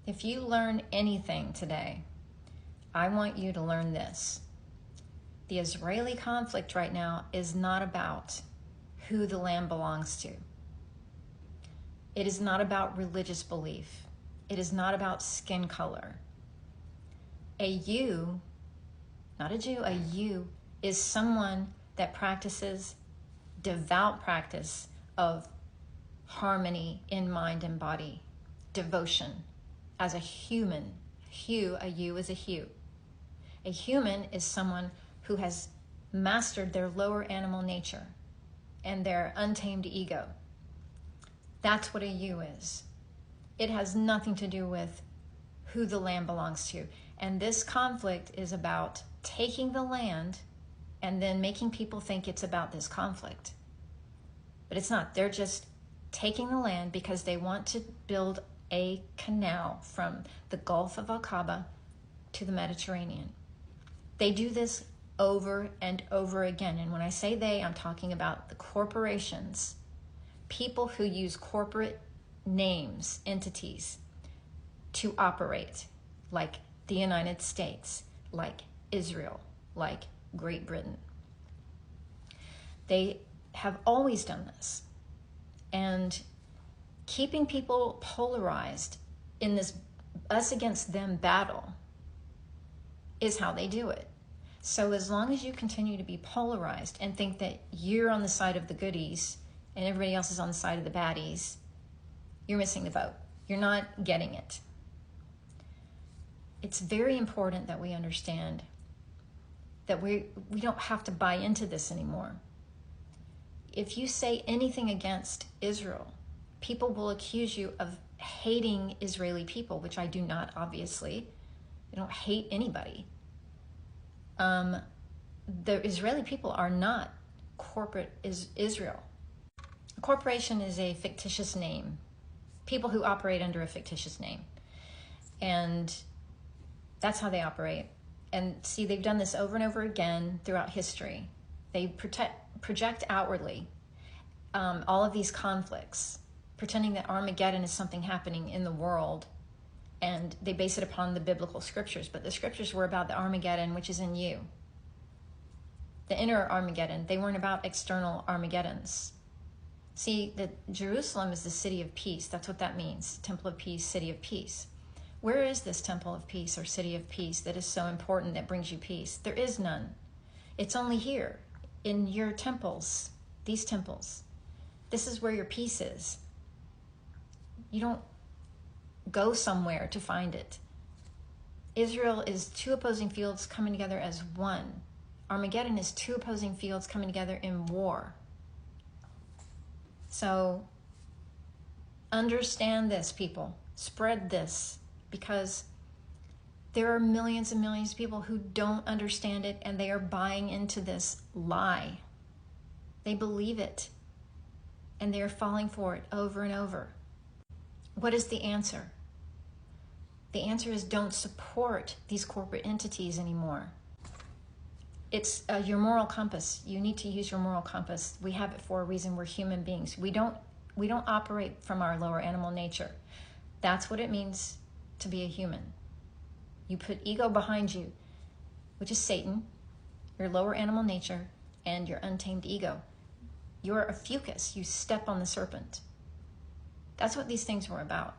If you learn anything today, I want you to learn this. The Israeli conflict right now is not about who the land belongs to. It is not about religious belief. It is not about skin color. A Jew, not a Jew, a Jew is someone that practices devout practice of harmony in mind and body, devotion as a human. A Jew is a Jew. A human is someone who has mastered their lower animal nature and their untamed ego. That's what a Jew is. It has nothing to do with who the land belongs to. And this conflict is about taking the land and then making people think it's about this conflict. But it's not. They're just taking the land because they want to build a canal from the Gulf of Aqaba to the Mediterranean. They do this over and over again. And when I say they, I'm talking about the corporations, people who use corporate names, entities, to operate, like the United States, like Israel, like Great Britain. They have always done this. And keeping people polarized in this us against them battle is how they do it. So as long as you continue to be polarized and think that you're on the side of the goodies and everybody else is on the side of the baddies, you're missing the boat. You're not getting it. It's very important that we understand that we don't have to buy into this anymore. If you say anything against Israel, people will accuse you of hating Israeli people, which I do not, obviously. I don't hate anybody. The Israeli people are not corporate Israel. A corporation is a fictitious name. People who operate under a fictitious name. And that's how they operate. And see, they've done this over and over again throughout history. They project outwardly all of these conflicts, pretending that Armageddon is something happening in the world, and they base it upon the biblical scriptures. But the scriptures were about the Armageddon, which is in you. The inner Armageddon. They weren't about external Armageddons. See, that Jerusalem is the city of peace. That's what that means. Temple of peace, city of peace. Where is this temple of peace or city of peace that is so important, that brings you peace? There is none. It's only here in your temples, these temples. This is where your peace is. You don't go somewhere to find it. Israel is two opposing fields coming together as one. Armageddon is two opposing fields coming together in war. So understand this, people. Spread this, because there are millions and millions of people who don't understand it, and they are buying into this lie. They believe it, and they are falling for it over and over. What is the answer? The answer is don't support these corporate entities anymore. It's your moral compass. You need to use your moral compass. We have it for a reason. We're human beings. We don't operate from our lower animal nature. That's what it means to be a human. You put ego behind you, which is Satan, your lower animal nature, and your untamed ego. You're a fucus. You step on the serpent. That's what these things were about.